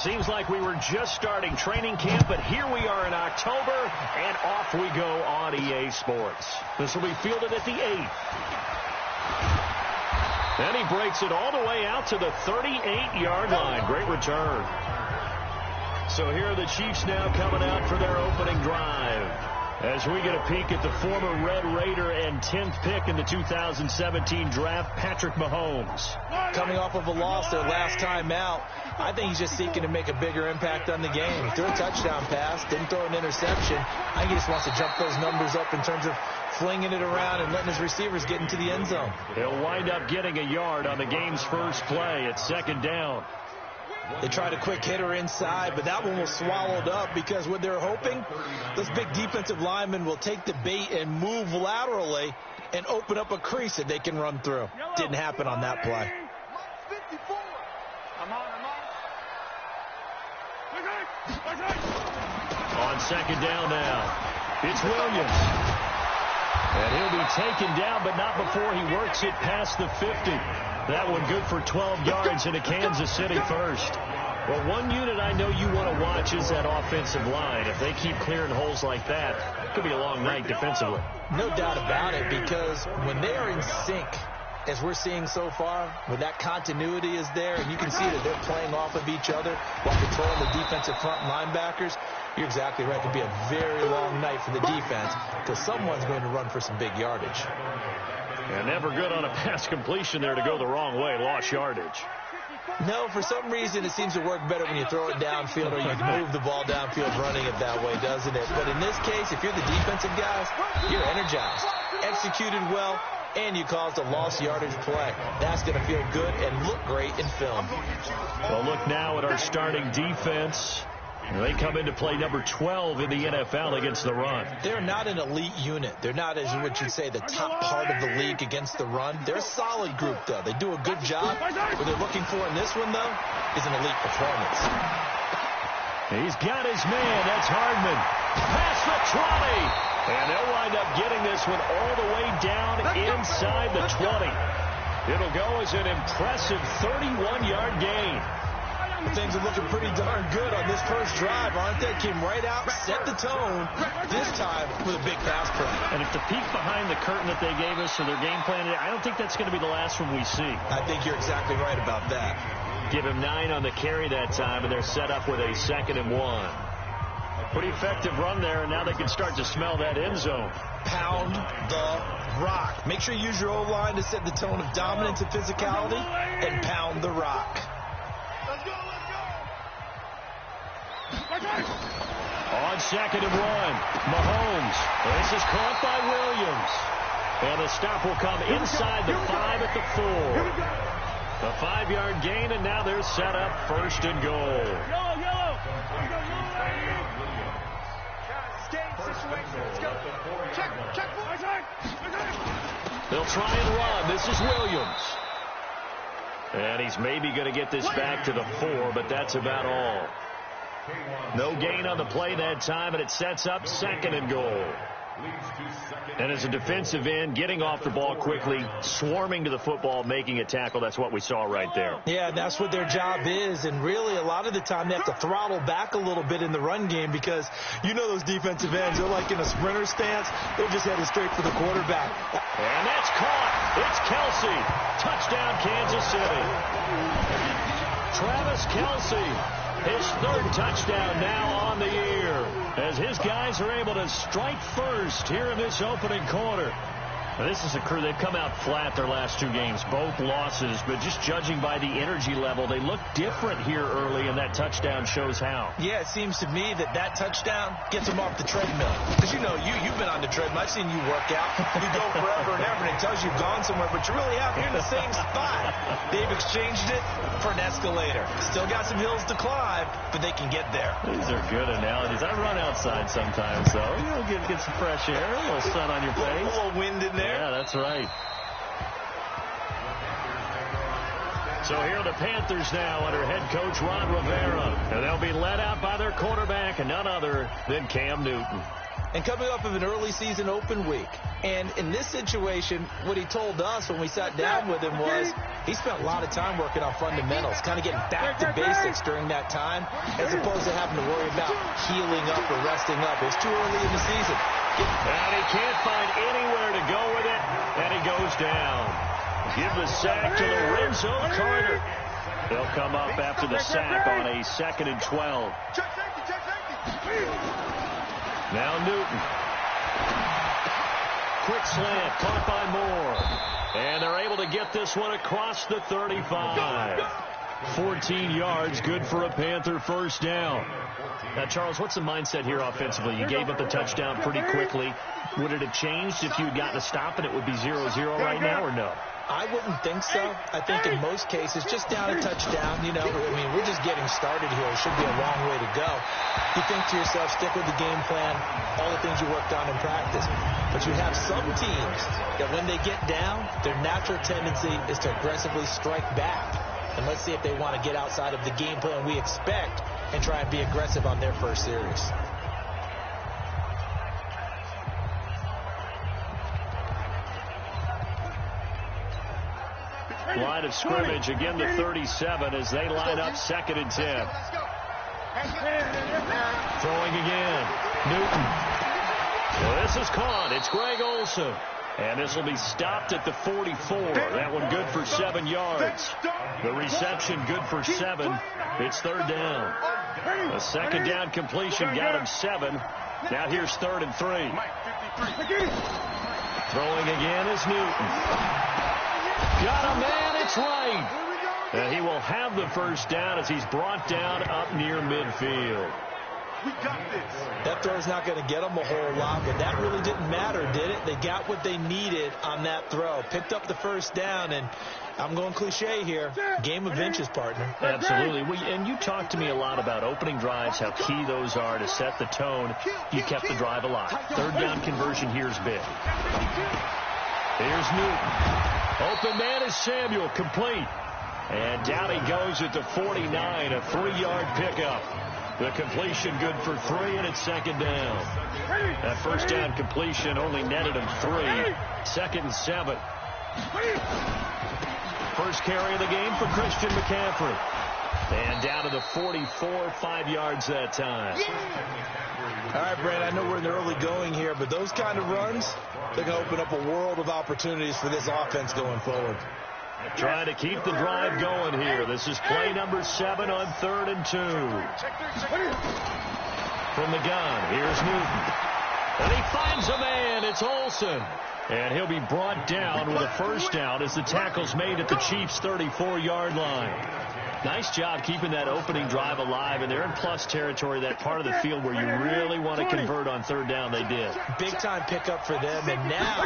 Seems like we were just starting training camp, but here we are in October, and off we go on EA Sports. This will be fielded at the 8th. And he breaks it all the way out to the 38-yard line. Great return. So here are the Chiefs now coming out for their opening drive. As we get a peek at the former Red Raider and 10th pick in the 2017 draft, Patrick Mahomes. Coming off of a loss their last time out, I think he's just seeking to make a bigger impact on the game. He threw a touchdown pass, didn't throw an interception. I think he just wants to jump those numbers up in terms of flinging it around and letting his receivers get into the end zone. He'll wind up getting a yard on the game's first play. It's second down. They tried a quick hitter inside, but that one was swallowed up because what they're hoping, those big defensive linemen will take the bait and move laterally and open up a crease that they can run through. Didn't happen on that play. On second down now, it's Williams. And he'll be taken down, but not before he works it past the 50. That one good for 12 yards into Kansas City first. Well, one unit I know you want to watch is that offensive line. If they keep clearing holes like that, it could be a long night defensively. No doubt about it, because when they are in sync, as we're seeing so far, when that continuity is there, and you can see that they're playing off of each other while controlling the defensive front linebackers, you're exactly right. It could be a very long night for the defense because someone's going to run for some big yardage. And never good on a pass completion there to go the wrong way. Lost yardage. No, for some reason it seems to work better when you throw it downfield or you move the ball downfield running it that way, doesn't it? But in this case, if you're the defensive guys, you're energized, executed well, and you caused a lost yardage play. That's going to feel good and look great in film. Well, look now at our starting defense. They come into play number 12 in the NFL against the run. They're not an elite unit. They're not, as you would say, the top part of the league against the run. They're a solid group, though. They do a good job. What they're looking for in this one, though, is an elite performance. He's got his man. That's Hardman. Past the 20. And they'll wind up getting this one all the way down inside the 20. It'll go as an impressive 31-yard gain. Things are looking pretty darn good on this first drive, aren't they? Came right out, set the tone, this time with a big pass play. And if the peek behind the curtain that they gave us or their game plan, I don't think that's going to be the last one we see. I think you're exactly right about that. Give him 9 on the carry that time, and they're set up with a 2nd and 1. Pretty effective run there, and now they can start to smell that end zone. Pound the rock. Make sure you use your O-line to set the tone of dominance and physicality, and pound the rock. On 2nd and 1, Mahomes. This is caught by Williams. And the stop will come inside the 5 at the 4. The 5-yard gain, and now they're set up 1st and goal. They'll try and run. This is Williams. And he's maybe going to get this back to the 4, but that's about all. No gain on the play that time, and it sets up 2nd and goal. And as a defensive end, getting off the ball quickly, swarming to the football, making a tackle, that's what we saw right there. Yeah, that's what their job is, and really a lot of the time they have to throttle back a little bit in the run game because you know those defensive ends, they're like in a sprinter stance. They're just headed straight for the quarterback. And that's caught. It's Kelsey. Touchdown, Kansas City. Travis Kelsey. His 3rd touchdown now on the year as his guys are able to strike first here in this opening quarter. Now, this is a crew. They've come out flat their last 2 games, both losses, but just judging by the energy level, they look different here early, and that touchdown shows how. Yeah, it seems to me that touchdown gets them off the treadmill. Because, you know, you've been on the treadmill. I've seen you work out. You go forever and ever, and it tells you you've gone somewhere, but you really have. You're in the same spot. They've exchanged it for an escalator. Still got some hills to climb, but they can get there. These are good analogies. I run outside sometimes, so get some fresh air, a little sun on your face. A little wind in there. Yeah, that's right. So here are the Panthers now under head coach Ron Rivera. And they'll be led out by their quarterback and none other than Cam Newton. and coming off of an early season open week. And in this situation, what he told us when we sat down with him was he spent a lot of time working on fundamentals, kind of getting back to basics during that time, as opposed to having to worry about healing up or resting up. It's too early in the season. And he can't find anywhere to go with it, and he goes down. Give the sack to Lorenzo Carter. They'll come up after the sack on a 2nd and 12. Now Newton. Quick slant, caught by Moore. And they're able to get this one across the 35. 14 yards, good for a Panther first down. Now, Charles, what's the mindset here offensively? You gave up the touchdown pretty quickly. Would it have changed if you had gotten a stop and it would be 0-0 right now, or no? I wouldn't think so. I think in most cases, just down a touchdown, you know, I mean, we're just getting started here. It should be a long way to go. You think to yourself, stick with the game plan, all the things you worked on in practice. But you have some teams that when they get down, their natural tendency is to aggressively strike back. And let's see if they want to get outside of the game plan we expect and try and be aggressive on their first series. Line of scrimmage, again the 37 as they line up 2nd and 10. Throwing again. Newton. Well, this is caught. It's Greg Olsen. And this will be stopped at the 44. That one good for 7 yards. The reception good for 7. It's 3rd down. A 2nd down completion got him 7. Now here's 3rd and 3. Throwing again is Newton. Got a man, it's right. And he will have the first down as he's brought down up near midfield. We got this. That throw's not going to get them a whole lot, but that really didn't matter, did it? They got what they needed on that throw. Picked up the first down, and I'm going cliche here. Game of inches, partner. Absolutely. And you talked to me a lot about opening drives, how key those are to set the tone. You kept the drive alive. 3rd down conversion here is big. Here's Newton. Open man is Samuel, complete. And down he goes at the 49, a 3-yard pickup. The completion good for 3, and it's 2nd down. That first down completion only netted him 3. 2nd and 7. First carry of the game for Christian McCaffrey. And down to the 44, 5 yards that time. All right, Brad, I know we're in the early going here, but those kind of runs, they're going to open up a world of opportunities for this offense going forward. Trying to keep the drive going here. This is play number 7 on 3rd and 2. From the gun, here's Newton. And he finds a man. It's Olsen. And he'll be brought down with a first down as the tackle's made at the Chiefs' 34-yard line. Nice job keeping that opening drive alive, and they're in plus territory, that part of the field where you really want to convert on 3rd down. They did. Big-time pickup for them, and now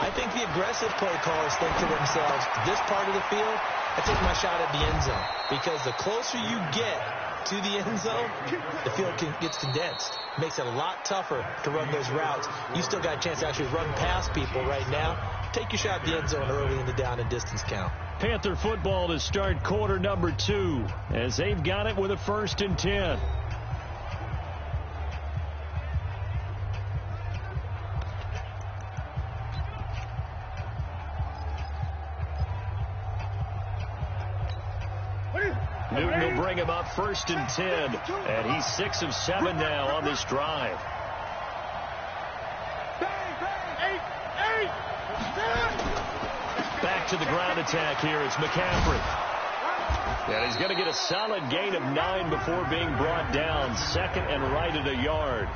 I think the aggressive play callers think to themselves, this part of the field, I take my shot at the end zone, because the closer you get to the end zone, the field gets condensed. Makes it a lot tougher to run those routes. You still got a chance to actually run past people right now. Take your shot at the end zone early in the down and distance count. Panther football to start quarter number 2 as they've got it with a 1st and 10. Newton will bring him up 1st and 10, and he's 6 of 7 now on this drive. Back to the ground attack here is McCaffrey. And he's going to get a solid gain of 9 before being brought down. 2nd and right at a yard.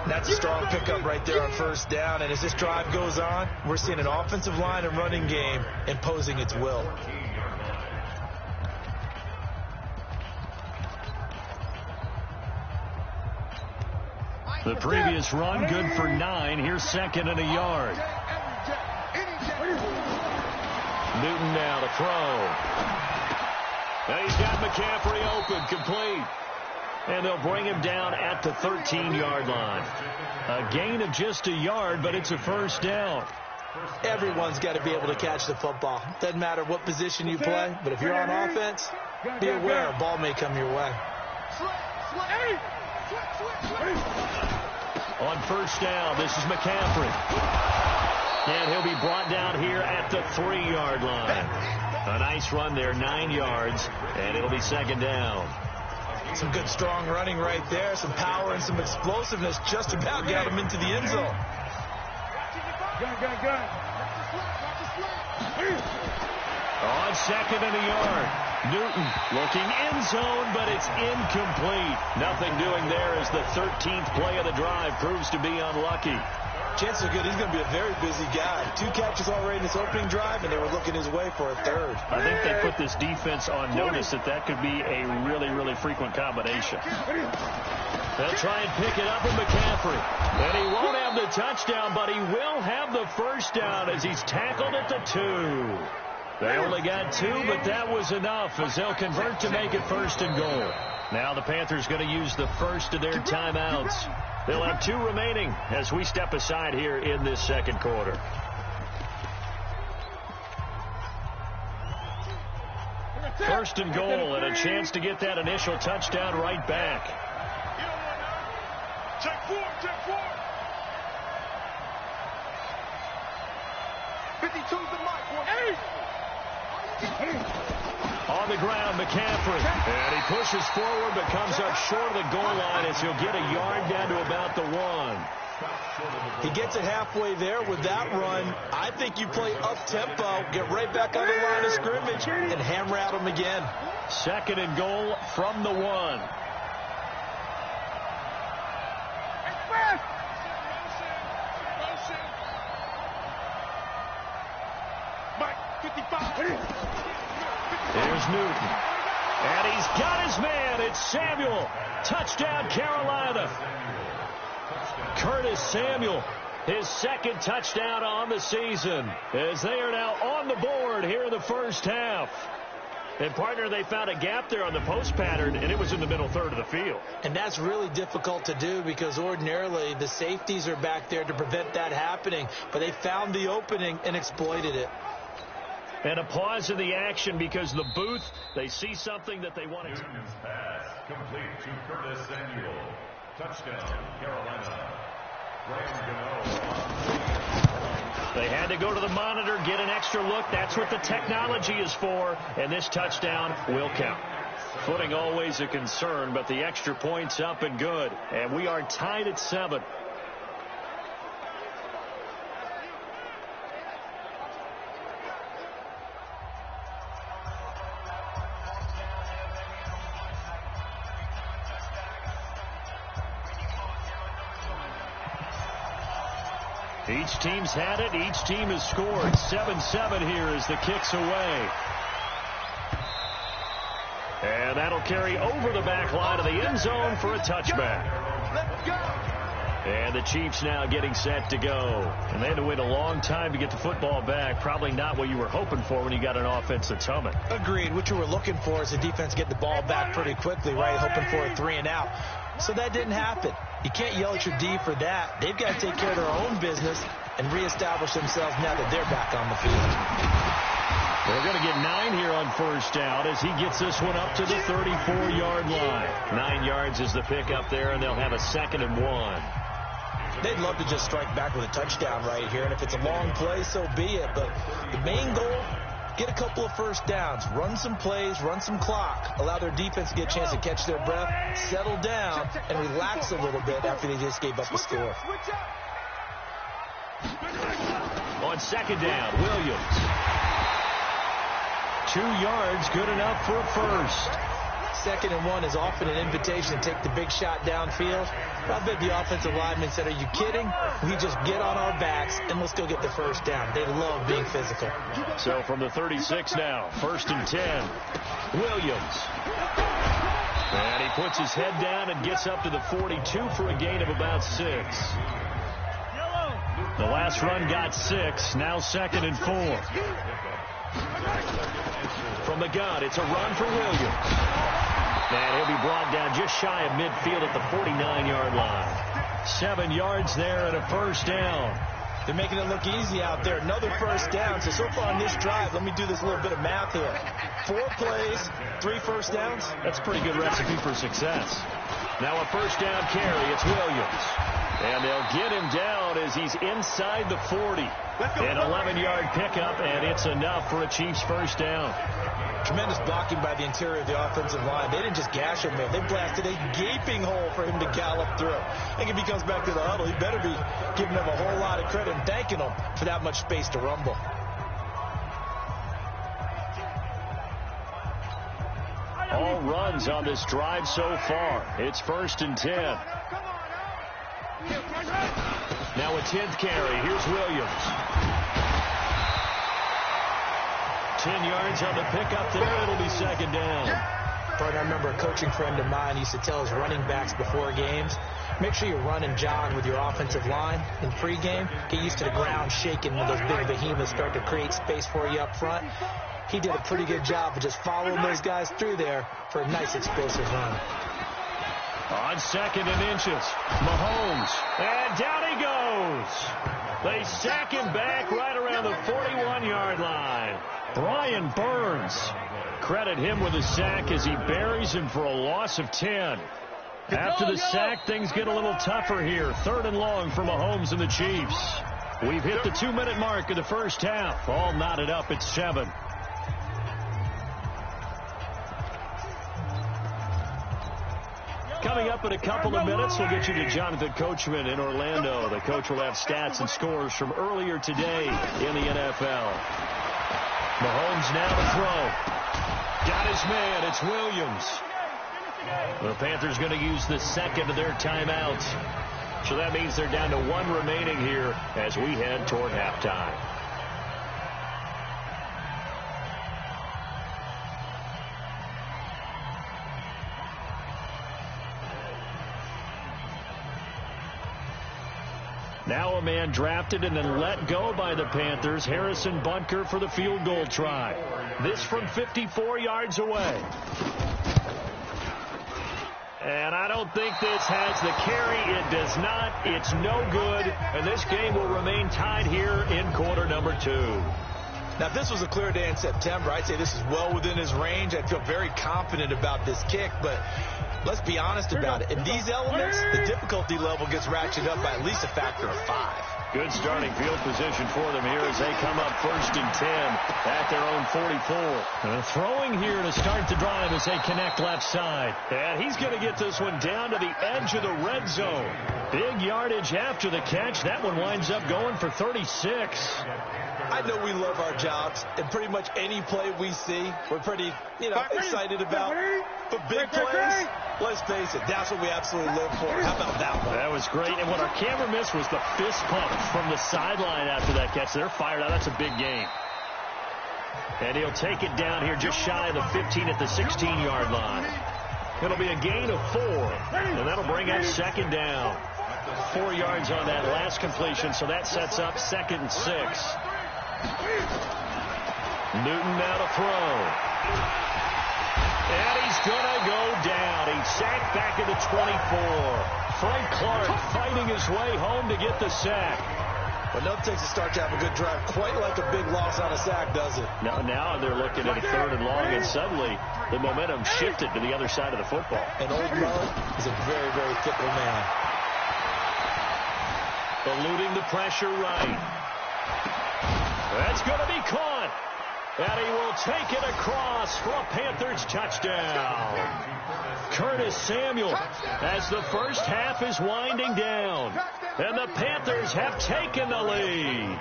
That's a strong pickup right there on 1st down. And as this drive goes on, we're seeing an offensive line and running game imposing its will. The previous run good for 9. Here's 2nd and a yard. Newton now to throw. Now he's got McCaffrey open, complete. And they'll bring him down at the 13-yard line. A gain of just a yard, but it's a 1st down. Everyone's got to be able to catch the football. Doesn't matter what position you play, but if you're on offense, be aware a ball may come your way. On first down, this is McCaffrey. And he'll be brought down here at the 3-yard line. A nice run there, 9 yards, and it'll be second down. Some good, strong running right there. Some power and some explosiveness just about got him into the end zone. On second and a yard. Newton looking end zone, but it's incomplete. Nothing doing there as the 13th play of the drive proves to be unlucky. Chances are good he's going to be a very busy guy. 2 catches already in this opening drive, and they were looking his way for a third. I think they put this defense on notice that could be a really, really frequent combination. They'll try and pick it up with McCaffrey. And he won't have the touchdown, but he will have the first down as he's tackled at the 2. They only got 2, but that was enough as they'll convert to make it first and goal. Now the Panthers going to use the first of their timeouts. They'll have 2 remaining as we step aside here in this second quarter. First and goal and a chance to get that initial touchdown right back. Check 4, check 4. 52's the mark. On the ground, McCaffrey. And he pushes forward but comes up short of the goal line as he'll get a yard down to about the 1. He gets it halfway there with that run. I think you play up-tempo, get right back on the line of scrimmage, and hammer at him again. Second and goal from the 1. Here's Newton. And he's got his man. It's Samuel. Touchdown, Carolina. Curtis Samuel, his second touchdown on the season, as they are now on the board here in the first half. And, partner, they found a gap there on the post pattern, and it was in the middle third of the field. And that's really difficult to do because ordinarily the safeties are back there to prevent that happening. But they found the opening and exploited it. And a pause in the action because the booth, they see something that they want to. Newton's pass complete to Curtis Samuel. Touchdown, Carolina. They had to go to the monitor, get an extra look. That's what the technology is for. And this touchdown will count. Footing always a concern, but the extra point's up and good. And we are tied at 7. Each team's had it. Each team has scored. 7-7 here as the kick's away. And that'll carry over the back line of the end zone for a touchback. And the Chiefs now getting set to go. And they had to wait a long time to get the football back. Probably not what you were hoping for when you got an offensive tumming. Agreed. What you were looking for is the defense get the ball back pretty quickly, right? Hoping for a 3 and out. So that didn't happen. You can't yell at your D for that. They've got to take care of their own business and reestablish themselves now that they're back on the field. They're going to get 9 here on first down as he gets this one up to the 34-yard line. 9 yards is the pick up there, and they'll have a 2nd and 1. They'd love to just strike back with a touchdown right here, and if it's a long play, so be it. But the main goal, get a couple of first downs, run some plays, run some clock, allow their defense to get a chance to catch their breath, settle down, and relax a little bit after they just gave up the score. On second down, Williams. 2 yards, good enough for a first. 2nd and 1 is often an invitation to take the big shot downfield. But I bet the offensive lineman said, are you kidding? We just get on our backs and let's go get the first down. They love being physical. So from the 36 now, 1st and 10. Williams. And he puts his head down and gets up to the 42 for a gain of about 6. The last run got 6. Now 2nd and 4. From the gun, it's a run for Williams. And he'll be brought down just shy of midfield at the 49-yard line. 7 yards there and a first down. They're making it look easy out there. Another first down. So far on this drive, let me do this little bit of math here. 4 plays, 3 first downs. That's a pretty good recipe for success. Now a first down carry. It's Williams. And they'll get him down as he's inside the 40. An 11-yard pickup, and it's enough for a Chiefs first down. Tremendous blocking by the interior of the offensive line. They didn't just gash him there. They blasted a gaping hole for him to gallop through. I think if he comes back to the huddle, he better be giving them a whole lot of credit and thanking them for that much space to rumble. All runs on this drive so far. It's 1st and 10. Now a 10th carry. Here's Williams. 10 yards on the pickup there. It'll be 2nd down. But I remember a coaching friend of mine used to tell his running backs before games, make sure you run and jog with your offensive line in pregame. Get used to the ground shaking when those big behemoths start to create space for you up front. He did a pretty good job of just following those guys through there for a nice explosive run. On 2nd and inches, Mahomes, and down he goes. They sack him back right around the 41-yard line. Brian Burns, credit him with a sack as he buries him for a loss of 10. After the sack, things get a little tougher here. 3rd and long for Mahomes and the Chiefs. We've hit the 2-minute mark of the first half. All knotted up at 7. Coming up in a couple of minutes, we'll get you to Jonathan Coachman in Orlando. The coach will have stats and scores from earlier today in the NFL. Mahomes now to throw. Got his man. It's Williams. The Panthers going to use the 2nd of their timeout. So that means they're down to 1 remaining here as we head toward halftime. Now a man drafted and then let go by the Panthers, Harrison Bunker, for the field goal try. This from 54 yards away. And I don't think this has the carry. It does not. It's no good. And this game will remain tied here in quarter number 2. Now, if this was a clear day in September, I'd say this is well within his range. I'd feel very confident about this kick, but let's be honest about it. In these elements, the difficulty level gets ratcheted up by at least a factor of 5. Good starting field position for them here as they come up 1st and 10 at their own 44. And throwing here to start the drive as they connect left side. And he's going to get this one down to the edge of the red zone. Big yardage after the catch. That one winds up going for 36. I know we love our jobs, and pretty much any play we see, we're pretty, excited about. But big plays, let's face it, that's what we absolutely live for. How about that one? That was great. And what our camera missed was the fist pump from the sideline after that catch. They're fired out. That's a big game. And he'll take it down here just shy of the 15 at the 16-yard line. It'll be a gain of 4, and that'll bring up 2nd down. 4 yards on that last completion, so that sets up 2nd and 6. Newton now to throw. And he's going to go down. He's sacked back at the 24. Frank Clark fighting his way home to get the sack. But no takes a start to have a good drive. Quite like a big loss on a sack, does it? Now they're looking at a 3rd and long, and suddenly the momentum shifted to the other side of the football. And Old Mo is a very, very fickle man. Eluding the pressure right. That's going to be caught. And he will take it across for a Panthers touchdown. Curtis Samuel as the first half is winding down. And the Panthers have taken the lead.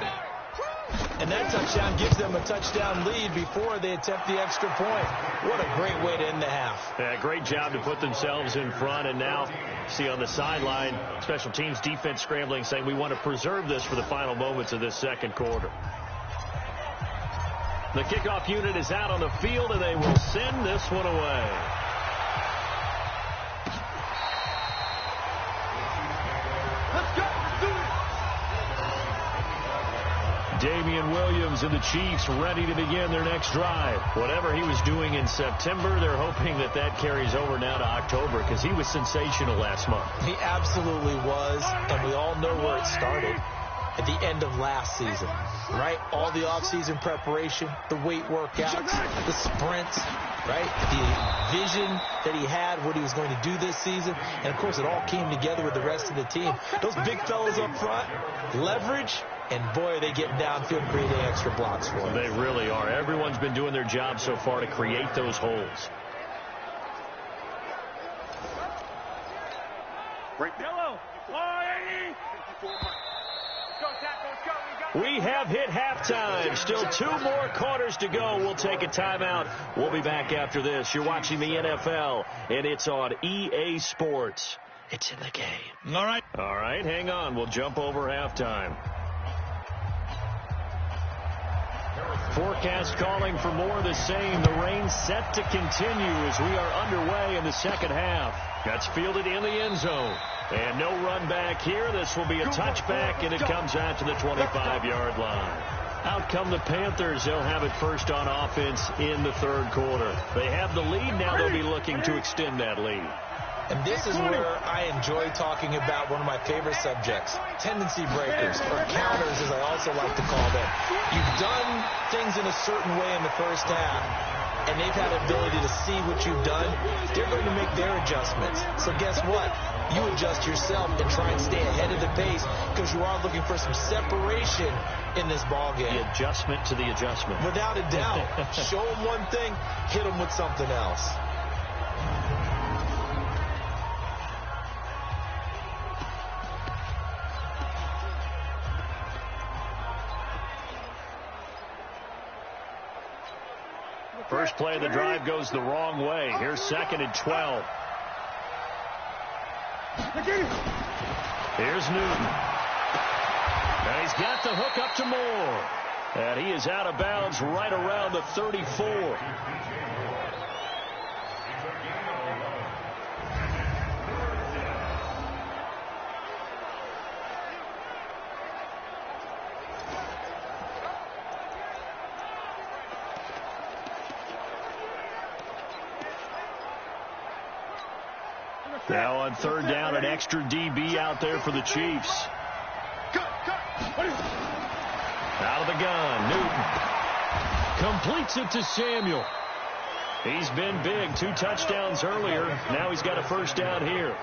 And that touchdown gives them a touchdown lead before they attempt the extra point. What a great way to end the half. Yeah, great job to put themselves in front. And now, see on the sideline, special teams defense scrambling, saying we want to preserve this for the final moments of this 2nd quarter. The kickoff unit is out on the field, and they will send this one away. Let's go. Let's do it. Damian Williams and the Chiefs ready to begin their next drive. Whatever he was doing in September, they're hoping that carries over now to October because he was sensational last month. He absolutely was, and we all know where it started. at the end of last season, right? All the offseason preparation, the weight workouts, the sprints, right? The vision that he had, what he was going to do this season. And, of course, it all came together with the rest of the team. Those big fellas up front, leverage, and, boy, are they getting downfield, creating extra blocks for them. They really are. Everyone's been doing their job so far to create those holes. Yellow. We have hit halftime. Still 2 more quarters to go. We'll take a timeout. We'll be back after this. You're watching the NFL, and it's on EA Sports. It's in the game. All right, hang on. We'll jump over halftime. Forecast calling for more of the same. The rain set to continue as we are underway in the second half. That's fielded in the end zone. And no run back here. This will be a touchback, and it comes out to the 25-yard line. Out come the Panthers. They'll have it first on offense in the third quarter. They have the lead. Now they'll be looking to extend that lead. And this is where I enjoy talking about one of my favorite subjects, tendency breakers, or counters as I also like to call them. You've done things in a certain way in the first half, and they've had the ability to see what you've done. They're going to make their adjustments. So guess what? You adjust yourself and try and stay ahead of the pace because you are looking for some separation in this ballgame. The adjustment to the adjustment. Without a doubt. Show them one thing, hit them with something else. First play of the drive goes the wrong way. Here's 2nd and 12. Here's Newton. And he's got the hook up to Moore. And he is out of bounds right around the 34. Now on 3rd down, an extra DB out there for the Chiefs. Out of the gun, Newton. Completes it to Samuel. He's been big. 2 touchdowns earlier. Now he's got a first down here.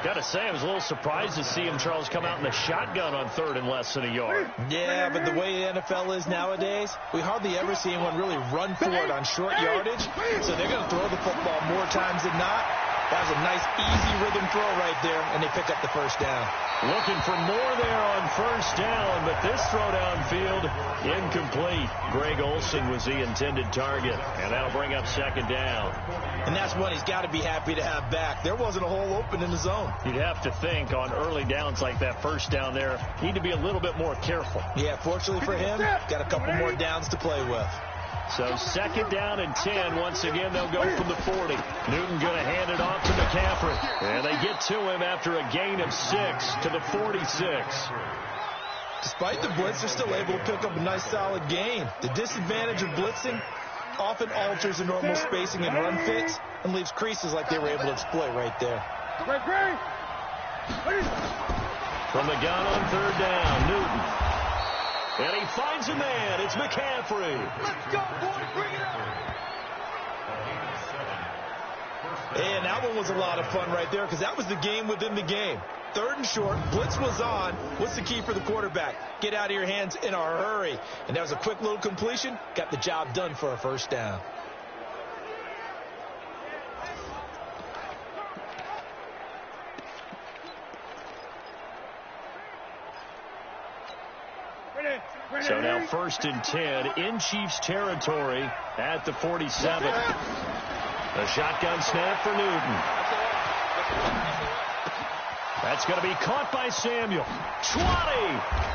Got to say, I was a little surprised to see him, Charles, come out in the shotgun on 3rd and less than a yard. Yeah, but the way the NFL is nowadays, we hardly ever see anyone really run for it on short yardage. So they're going to throw the football more times than not. That was a nice, easy rhythm throw right there, and they pick up the first down. Looking for more there on first down, but this throw downfield, incomplete. Greg Olsen was the intended target, and that'll bring up 2nd down. And that's one he's got to be happy to have back. There wasn't a hole open in the zone. You'd have to think on early downs like that first down there, need to be a little bit more careful. Yeah, fortunately for him, got a couple more downs to play with. So 2nd down and 10. Once again, they'll go from the 40. Newton going to hand it off to McCaffrey. And they get to him after a gain of 6 to the 46. Despite the blitz, they're still able to pick up a nice, solid gain. The disadvantage of blitzing often alters the normal spacing and run fits and leaves creases like they were able to exploit right there. From the gun on 3rd down, Newton. And he finds a man. It's McCaffrey. Let's go, boys. Bring it up. And that one was a lot of fun right there because that was the game within the game. 3rd and short. Blitz was on. What's the key for the quarterback? Get out of your hands in a hurry. And that was a quick little completion. Got the job done for a first down. So now 1st and 10 in Chiefs territory at the 47. A shotgun snap for Newton. That's going to be caught by Samuel. 20!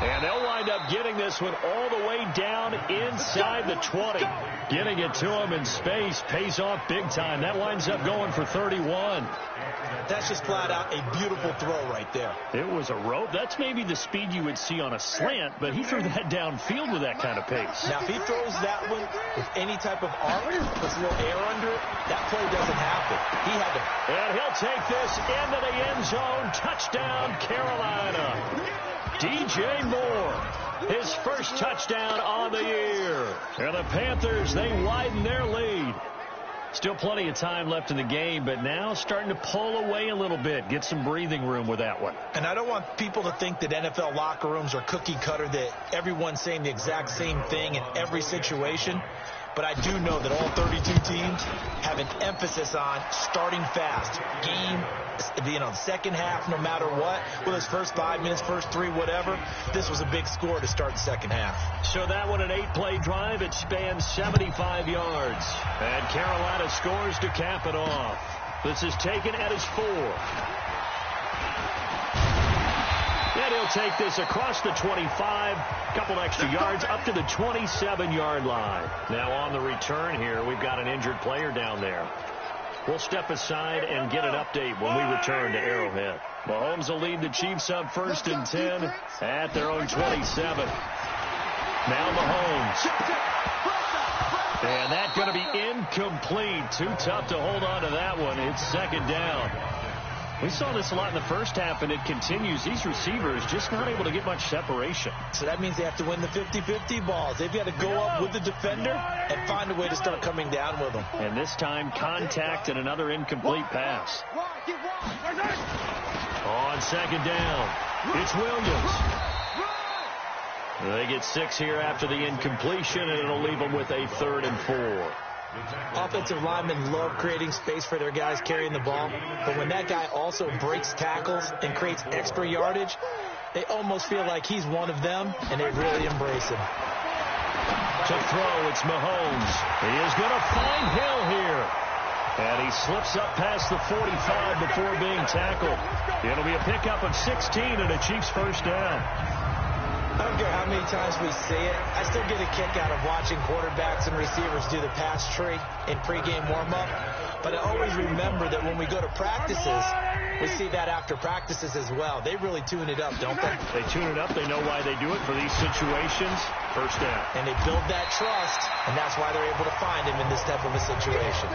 And they'll wind up getting this one all the way down inside the 20. Getting it to him in space pays off big time. That winds up going for 31. That's just flat out a beautiful throw right there. It was a rope. That's maybe the speed you would see on a slant, but he threw that downfield with that kind of pace. Now, if he throws that one with any type of arc, puts a little air under it, that play doesn't happen. He had to. And he'll take this into the end zone. Touchdown, Carolina. DJ Moore, his first touchdown on the year. And the Panthers, they widen their lead. Still plenty of time left in the game, but now starting to pull away a little bit. Get some breathing room with that one. And I don't want people to think that NFL locker rooms are cookie cutter, that everyone's saying the exact same thing in every situation. But I do know that all 32 teams have an emphasis on starting fast. Game, second half, no matter what. Whether it's first 5 minutes, first 3, whatever. This was a big score to start the second half. So that one, an 8-play drive. It spans 75 yards. And Carolina scores to cap it off. This is taken at his 4. And he'll take this across the 25, couple extra yards up to the 27-yard line. Now on the return here, we've got an injured player down there. We'll step aside and get an update when we return to Arrowhead. Mahomes will lead the Chiefs up 1st and 10 at their own 27. Now Mahomes. And that's going to be incomplete. Too tough to hold on to that one. It's 2nd down. We saw this a lot in the first half, and it continues. These receivers just not able to get much separation. So that means they have to win the 50-50 balls. They've got to go up with the defender and find a way to start coming down with them. And this time, contact and another incomplete pass. On 2nd down, it's Williams. They get 6 here after the incompletion, and it'll leave them with a 3rd and 4. Offensive linemen love creating space for their guys carrying the ball, but when that guy also breaks tackles and creates extra yardage, they almost feel like he's one of them, and they really embrace him. To throw, it's Mahomes. He is going to find Hill here. And he slips up past the 45 before being tackled. It'll be a pickup of 16 and a Chiefs first down. I don't care how many times we see it. I still get a kick out of watching quarterbacks and receivers do the pass tree in pregame warm-up. But I always remember that when we go to practices, we see that after practices as well. They really tune it up, don't they? They tune it up. They know why they do it for these situations. First down. And they build that trust, and that's why they're able to find him in this type of a situation.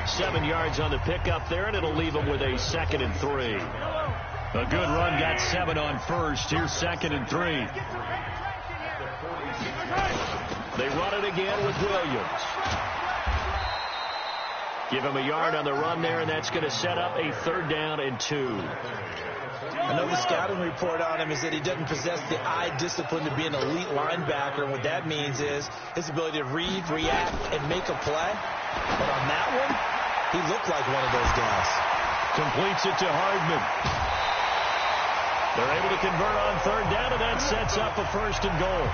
7 yards on the pickup there, and it'll leave them with a 2nd and 3. A good run, got 7 on first. Here's 2nd and 3. They run it again with Williams. Give him a yard on the run there, and that's going to set up a 3rd down and 2. I know the scouting report on him is that he doesn't possess the eye discipline to be an elite linebacker. And what that means is his ability to read, react, and make a play. But on that one, he looked like one of those guys. Completes it to Hardman. They're able to convert on 3rd down, and that sets up a 1st and goal.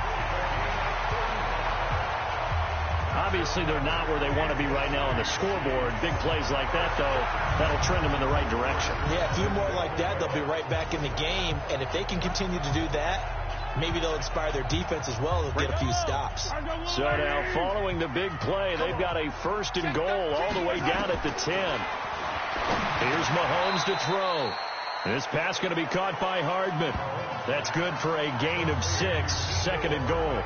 Obviously, they're not where they want to be right now on the scoreboard. Big plays like that, though, that'll trend them in the right direction. Yeah, a few more like that, they'll be right back in the game. And if they can continue to do that, maybe they'll inspire their defense as well. They'll get a few stops. So now, following the big play, they've got a 1st and goal all the way down at the 10. Here's Mahomes to throw. This pass going to be caught by Hardman. That's good for a gain of 6. 2nd and goal.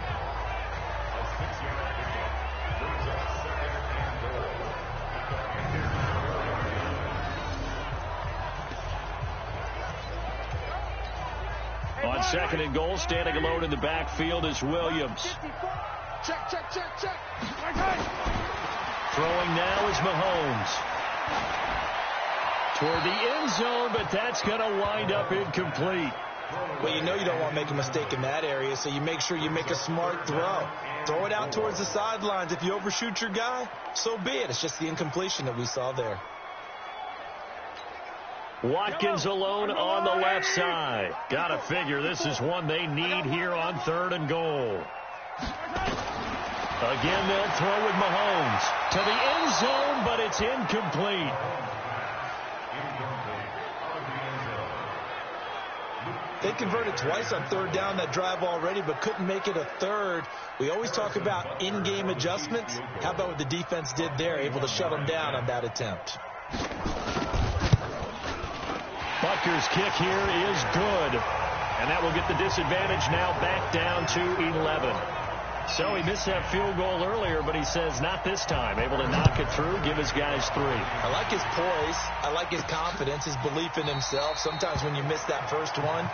On 2nd and goal, standing alone in the backfield is Williams. Check. Throwing now is Mahomes. Toward the end zone, but that's going to wind up incomplete. Well, you know you don't want to make a mistake in that area, so you make sure you make a smart throw. Throw it out towards the sidelines. If you overshoot your guy, so be it. It's just the incompletion that we saw there. Watkins alone on the left side. Got to figure this is one they need here on 3rd and goal. Again, they'll throw with Mahomes to the end zone, but it's incomplete. They converted twice on 3rd down that drive already, but couldn't make it a 3rd. We always talk about in-game adjustments. How about what the defense did there, able to shut them down on that attempt? Butker's kick here is good. And that will get the disadvantage now back down to 11. So he missed that field goal earlier, but he says not this time. Able to knock it through, give his guys 3. I like his poise. I like his confidence, his belief in himself. Sometimes when you miss that first one,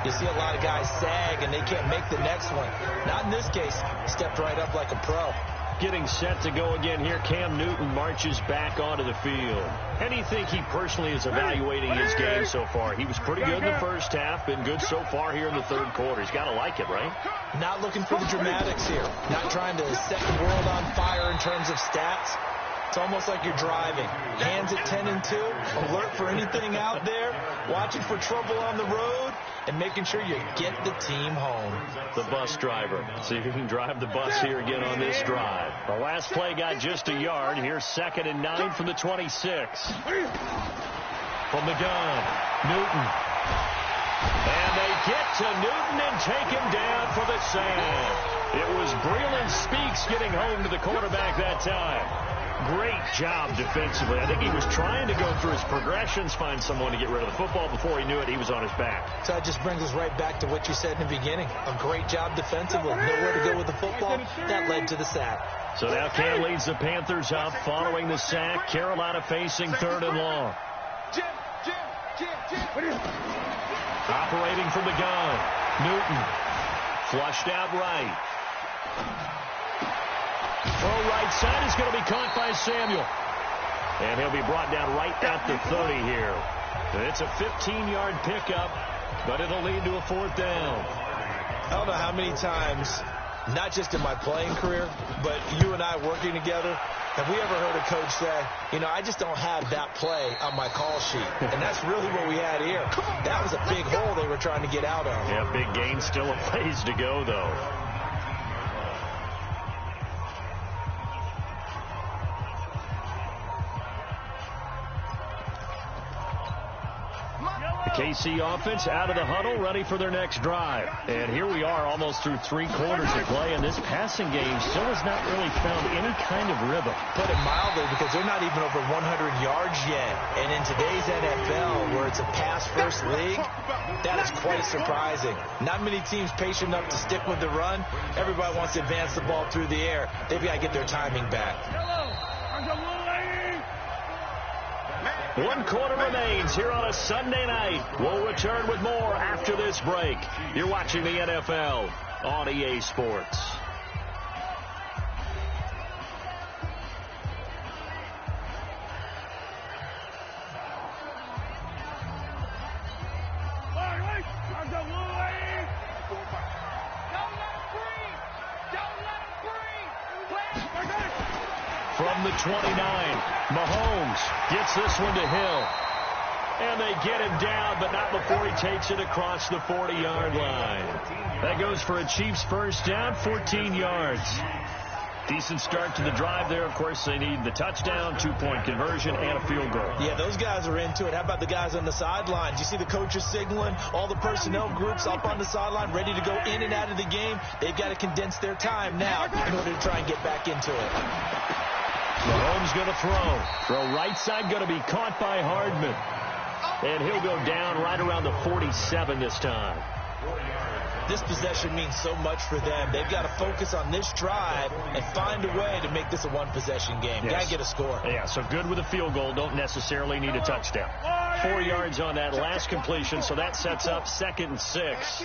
you see a lot of guys sag and they can't make the next one. Not in this case. Stepped right up like a pro. Getting set to go again here, Cam Newton marches back onto the field. How do you think he personally is evaluating his game so far? He was pretty good in the first half, been good so far here in the third quarter. He's got to like it, right? Not looking for the dramatics here. Not trying to set the world on fire in terms of stats. It's almost like you're driving. Hands at 10 and 2, alert for anything out there, watching for trouble on the road, and making sure you get the team home. The bus driver. See if he can drive the bus here again on this drive. The last play got just a yard. Here's 2nd and 9 from the 26. From the gun, Newton. And they get to Newton and take him down for the sack. It was Breland Speaks getting home to the quarterback that time. Great job defensively. I think he was trying to go through his progressions, find someone to get rid of the football. Before he knew it, he was on his back. So that just brings us right back to what you said in the beginning. A great job defensively. Nowhere to go with the football. That led to the sack. So now Cam leads the Panthers up following the sack. Carolina facing 3rd and long. Operating from the gun. Newton. Flushed out right. Throw right side is going to be caught by Samuel. And he'll be brought down right at the 30 here. It's a 15-yard pickup, but it'll lead to a 4th down. I don't know how many times, not just in my playing career, but you and I working together, have we ever heard a coach say, you know, I just don't have that play on my call sheet. And that's really what we had here. That was a big hole they were trying to get out of. Yeah, big gain, still a ways to go, though. KC offense out of the huddle, ready for their next drive. And here we are almost through 3 quarters of play, and this passing game still has not really found any kind of rhythm. Put it mildly, because they're not even over 100 yards yet. And in today's NFL, where it's a pass-first league, that is quite surprising. Not many teams patient enough to stick with the run. Everybody wants to advance the ball through the air. They've got to get their timing back. 1 quarter remains here on a Sunday night. We'll return with more after this break. You're watching the NFL on EA Sports. From the 29, Mahomes gets this one to Hill. And they get him down, but not before he takes it across the 40-yard line. That goes for a Chiefs first down, 14 yards. Decent start to the drive there. Of course, they need the touchdown, 2-point conversion, and a field goal. Yeah, those guys are into it. How about the guys on the sidelines? You see the coaches signaling, all the personnel groups up on the sideline, ready to go in and out of the game. They've got to condense their time now in order to try and get back into it. Mahomes going to throw. Throw right side going to be caught by Hardman. And he'll go down right around the 47 this time. This possession means so much for them. They've got to focus on this drive and find a way to make this a one-possession game. Yes. Got to get a score. Yeah, so good with a field goal. Don't necessarily need a touchdown. 4 yards on that last completion, so that sets up 2nd and 6.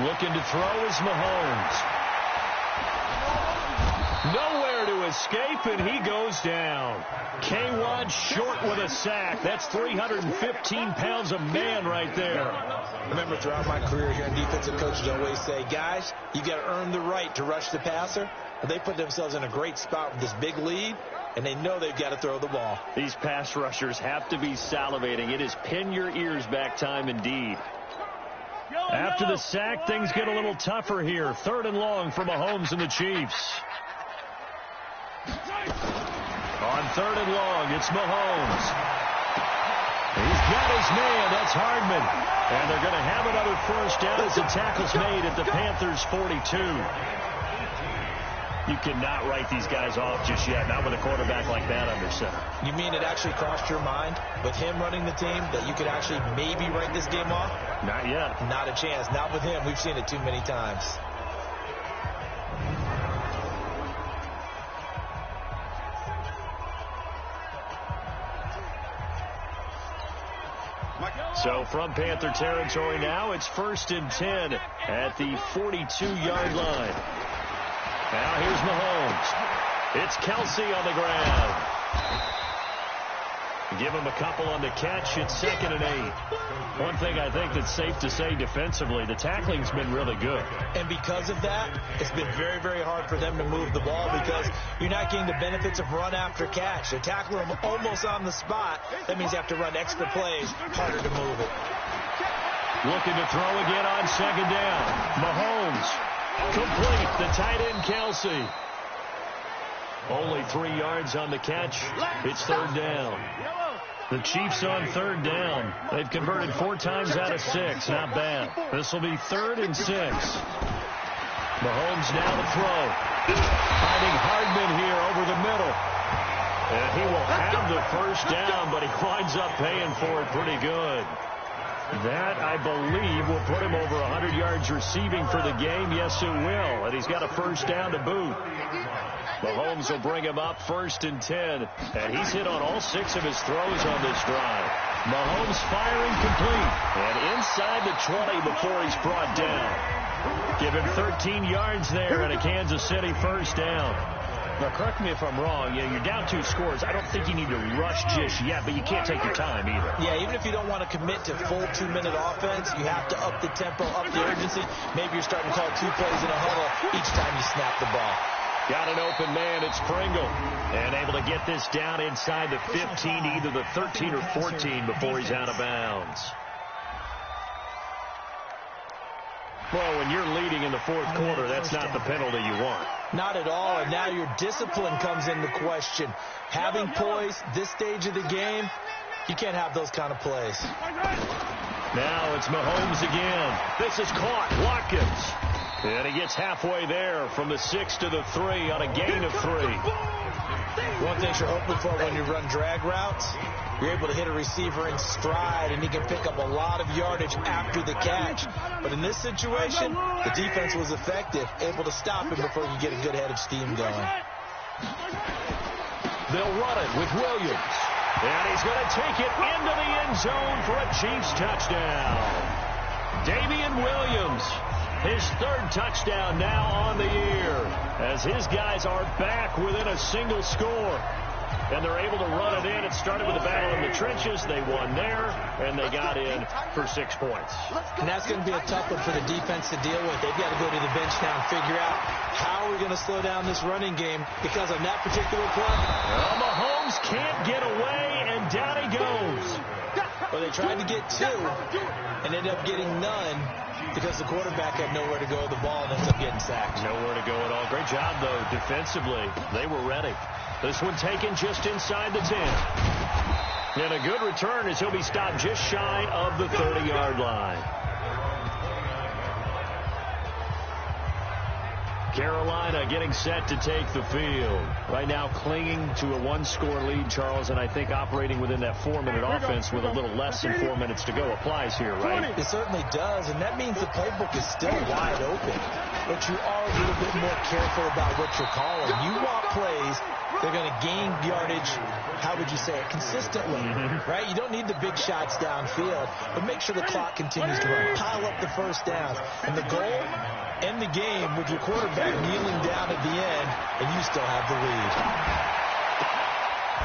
Looking to throw is Mahomes. Nowhere to escape, and he goes down. K1 short with a sack. That's 315 pounds of man right there. Remember, throughout my career here, defensive coaches always say, guys, you got to earn the right to rush the passer. But they put themselves in a great spot with this big lead, and they know they've got to throw the ball. These pass rushers have to be salivating. It is pin your ears back time indeed. After the sack, things get a little tougher here. 3rd and long for Mahomes and the Chiefs. On 3rd and long, it's Mahomes. He's got his man. That's Hardman. And they're going to have another first down as the tackle's made at the Panthers' 42. You cannot write these guys off just yet, not with a quarterback like that under center. You mean it actually crossed your mind with him running the team that you could actually maybe write this game off? Not yet. Not a chance. Not with him. We've seen it too many times. So from Panther territory now, it's 1st and 10 at the 42-yard line. Now here's Mahomes. It's Kelsey on the ground. Give him a couple on the catch. It's 2nd and 8. One thing I think that's safe to say defensively, the tackling's been really good. And because of that, it's been very, very hard for them to move the ball because you're not getting the benefits of run after catch. They tackle him almost on the spot. That means you have to run extra plays, harder to move it. Looking to throw again on 2nd down. Mahomes, complete. The tight end, Kelsey. Only 3 yards on the catch. It's 3rd down. The Chiefs on 3rd down. They've converted 4 times out of 6. Not bad. This will be 3rd and 6. Mahomes now to throw. Finding Hardman here over the middle. And he will have the 1st down, but he winds up paying for it pretty good. That, I believe, will put him over 100 yards receiving for the game. Yes, it will. And he's got a 1st down to boot. Mahomes will bring him up 1st and 10. And he's hit on all 6 of his throws on this drive. Mahomes firing complete. And inside the 20 before he's brought down. Give him 13 yards there and a Kansas City 1st down. Now, correct me if I'm wrong. You're down 2 scores. I don't think you need to rush just yet, but you can't take your time either. Yeah, even if you don't want to commit to full 2-minute offense, you have to up the tempo, up the urgency. Maybe you're starting to call 2 plays in a huddle each time you snap the ball. Got an open man. It's Pringle. And able to get this down inside the 15 to either the 13 or 14 before he's out of bounds. Well, when you're leading in the 4th quarter, that's not the penalty you want. Not at all, and now your discipline comes into question. Having poise this stage of the game, you can't have those kind of plays. Now it's Mahomes again. This is caught. Watkins. And he gets halfway there from the 6 to the 3 on a gain of 3. One thing you're hoping for when you run drag routes, you're able to hit a receiver in stride, and he can pick up a lot of yardage after the catch. But in this situation, the defense was effective, able to stop him before you get a good head of steam going. They'll run it with Williams. And he's going to take it into the end zone for a Chiefs touchdown. Damian Williams, his 3rd touchdown now on the year, as his guys are back within a single score. And they're able to run it in. It started with a battle in the trenches. They won there, and they got in for 6 points. And that's going to be a tough one for the defense to deal with. They've got to go to the bench now and figure out how are we going to slow down this running game because on that particular play. Well, Mahomes can't get away, and down he goes. Well, they tried to get 2 and ended up getting none because the quarterback had nowhere to go with the ball and ends up getting sacked. Nowhere to go at all. Great job, though, defensively. They were ready. This one taken just inside the 10. And a good return as he'll be stopped just shy of the 30-yard line. Carolina getting set to take the field. Right now clinging to a 1-score lead, Charles, and I think operating within that 4-minute offense with a little less than 4 minutes to go applies here, right? It certainly does, and that means the playbook is still wide open. But you are a little bit more careful about what you're calling. You want plays they're going to gain yardage, how would you say it, consistently, right? You don't need the big shots downfield, but make sure the clock continues to run. Pile up the 1st downs. And the goal, end the game with your quarterback kneeling down at the end, and you still have the lead.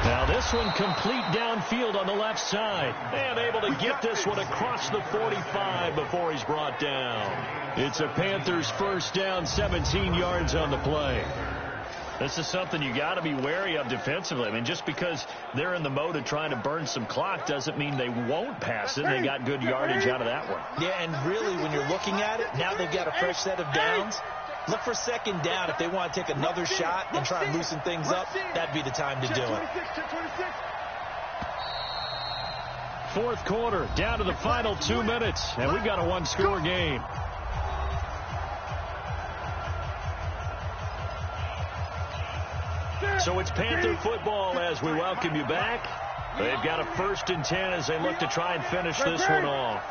Now this one complete downfield on the left side. And able to get this one across the 45 before he's brought down. It's a Panthers 1st down, 17 yards on the play. This is something you got to be wary of defensively. I mean, just because they're in the mode of trying to burn some clock doesn't mean they won't pass it. They got good yardage out of that one. Yeah, and really, when you're looking at it, now they've got a fresh set of downs. Look for 2nd down. If they want to take another shot and try and loosen things up, that'd be the time to do it. 4th quarter, down to the final 2 minutes, and we've got a 1-score game. So it's Panther football as we welcome you back. They've got a 1st and 10 as they look to try and finish this one off.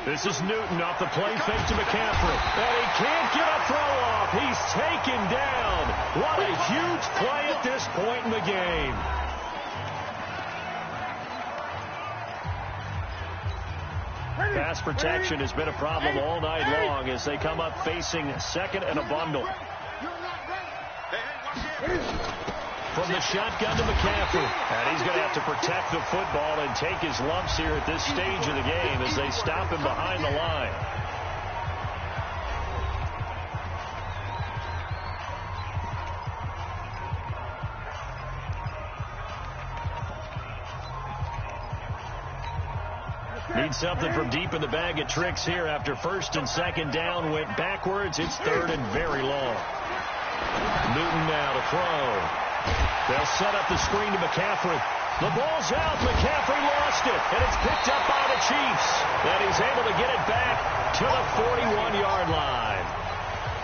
This is Newton off the play fake to McCaffrey. And he can't get a throw off. He's taken down. What a huge play at this point in the game. Pass protection has been a problem all night long as they come up facing 2nd and a bundle. From the shotgun to McCaffrey. And he's going to have to protect the football and take his lumps here at this stage of the game as they stop him behind the line. Need something from deep in the bag of tricks here after 1st and 2nd down went backwards. It's 3rd and very long. Newton now to throw. They'll set up the screen to McCaffrey. The ball's out. McCaffrey lost it. And it's picked up by the Chiefs. And he's able to get it back to the 41-yard line.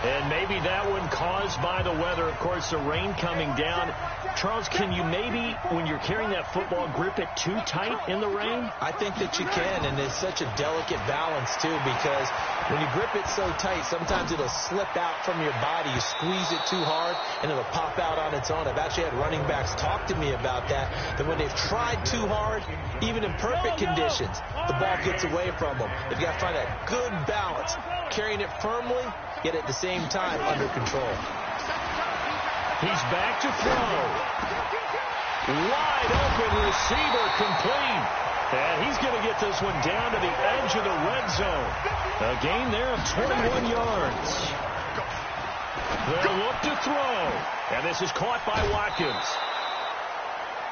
And maybe that one caused by the weather. Of course, the rain coming down. Charles, can you maybe, when you're carrying that football, grip it too tight in the rain? I think that you can, and it's such a delicate balance, too, because when you grip it so tight, sometimes it'll slip out from your body. You squeeze it too hard, and it'll pop out on its own. I've actually had running backs talk to me about that when they've tried too hard, even in perfect conditions, the ball gets away from them. They've got to find that good balance, carrying it firmly, yet at the same time under control. He's back to throw. Wide open receiver complete. And he's going to get this one down to the edge of the red zone. A gain there of 21 yards. They'll look to throw. And this is caught by Watkins.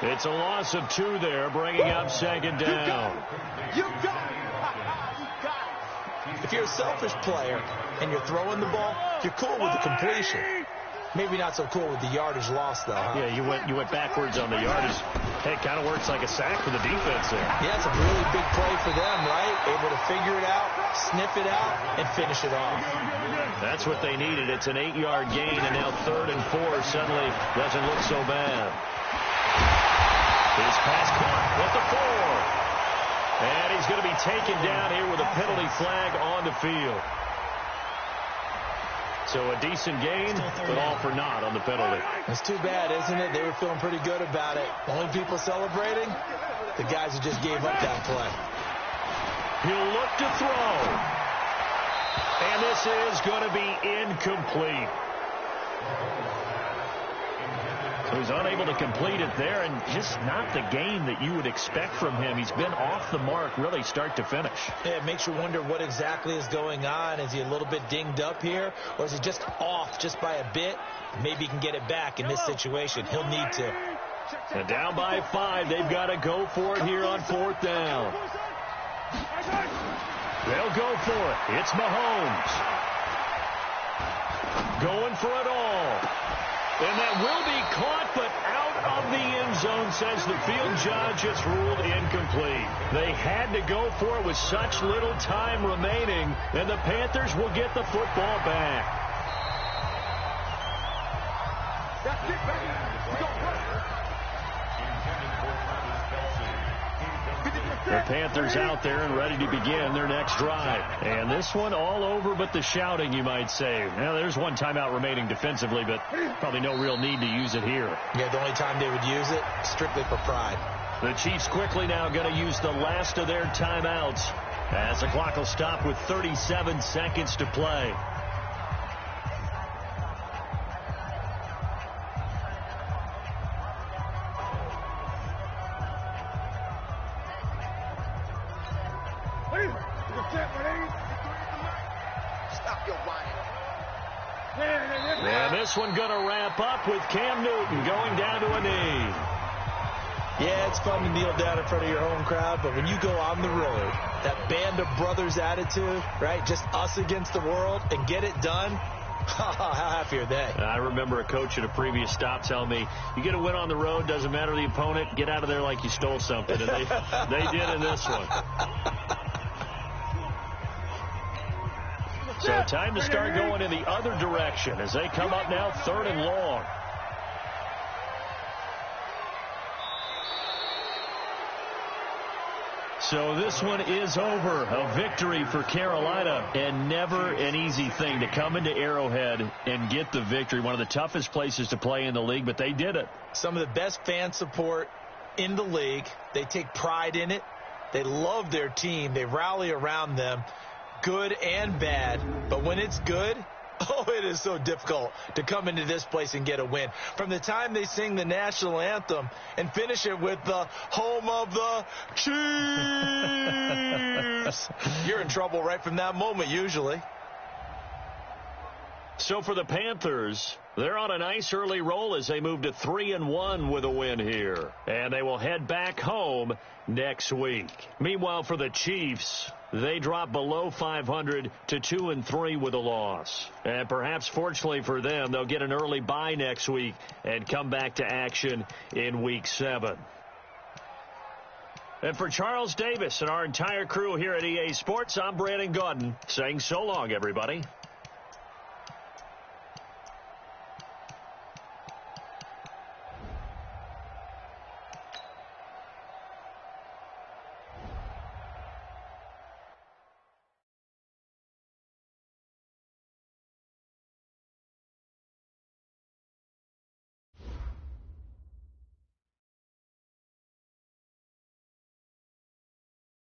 It's a loss of 2 there, bringing up 2nd down. You got it. If you're a selfish player and you're throwing the ball, you're cool with the completion. Maybe not so cool with the yardage loss, though, huh? Yeah, you went backwards on the yardage. Hey, it kind of works like a sack for the defense there. Yeah, it's a really big play for them, right? Able to figure it out, sniff it out, and finish it off. That's what they needed. It's an 8-yard gain, and now 3rd and 4 suddenly doesn't look so bad. His pass caught with the 4. And he's going to be taken down here with a penalty flag on the field. So a decent gain, but all for naught on the penalty. That's too bad, isn't it? They were feeling pretty good about it. Only people celebrating, the guys who just gave up that play. He'll look to throw. And this is going to be incomplete. So he's unable to complete it there, and just not the game that you would expect from him. He's been off the mark really start to finish. Yeah, it makes you wonder what exactly is going on. Is he a little bit dinged up here, or is he just off just by a bit? Maybe he can get it back in this situation. He'll need to. And down by 5. They've got to go for it here on 4th down. They'll go for it. It's Mahomes. Going for it all. And that will be caught, but out of the end zone, says the field judge. It's ruled incomplete. They had to go for it with such little time remaining, and the Panthers will get the football back. That's it, baby. We got The Panthers out there and ready to begin their next drive. And this one all over but the shouting, you might say. Now, there's one timeout remaining defensively, but probably no real need to use it here. Yeah, the only time they would use it, strictly for pride. The Chiefs quickly now going to use the last of their timeouts as the clock will stop with 37 seconds to play. And this one going to wrap up with Cam Newton going down to a knee. Yeah, it's fun to kneel down in front of your home crowd, but when you go on the road, that band of brothers attitude, right, just us against the world, and get it done, how happy are they? I remember a coach at a previous stop telling me, you get a win on the road, doesn't matter the opponent, get out of there like you stole something. And they did in this one. So time to start going in the other direction as they come up now 3rd and long. So this one is over. A victory for Carolina, and never an easy thing to come into Arrowhead and get the victory. One of the toughest places to play in the league, but they did it. Some of the best fan support in the league. They take pride in it. They love their team. They rally around them, good and bad. But when it's good, oh, it is so difficult to come into this place and get a win. From the time they sing the national anthem and finish it with the home of the Chiefs, you're in trouble right from that moment usually. So for the Panthers, they're on a nice early roll as they move to 3-1 with a win here. And they will head back home next week. Meanwhile, for the Chiefs, they drop below 500 to 2-3 with a loss. And perhaps fortunately for them, they'll get an early bye next week and come back to action in Week 7. And for Charles Davis and our entire crew here at EA Sports, I'm Brandon Gaudin saying so long, everybody.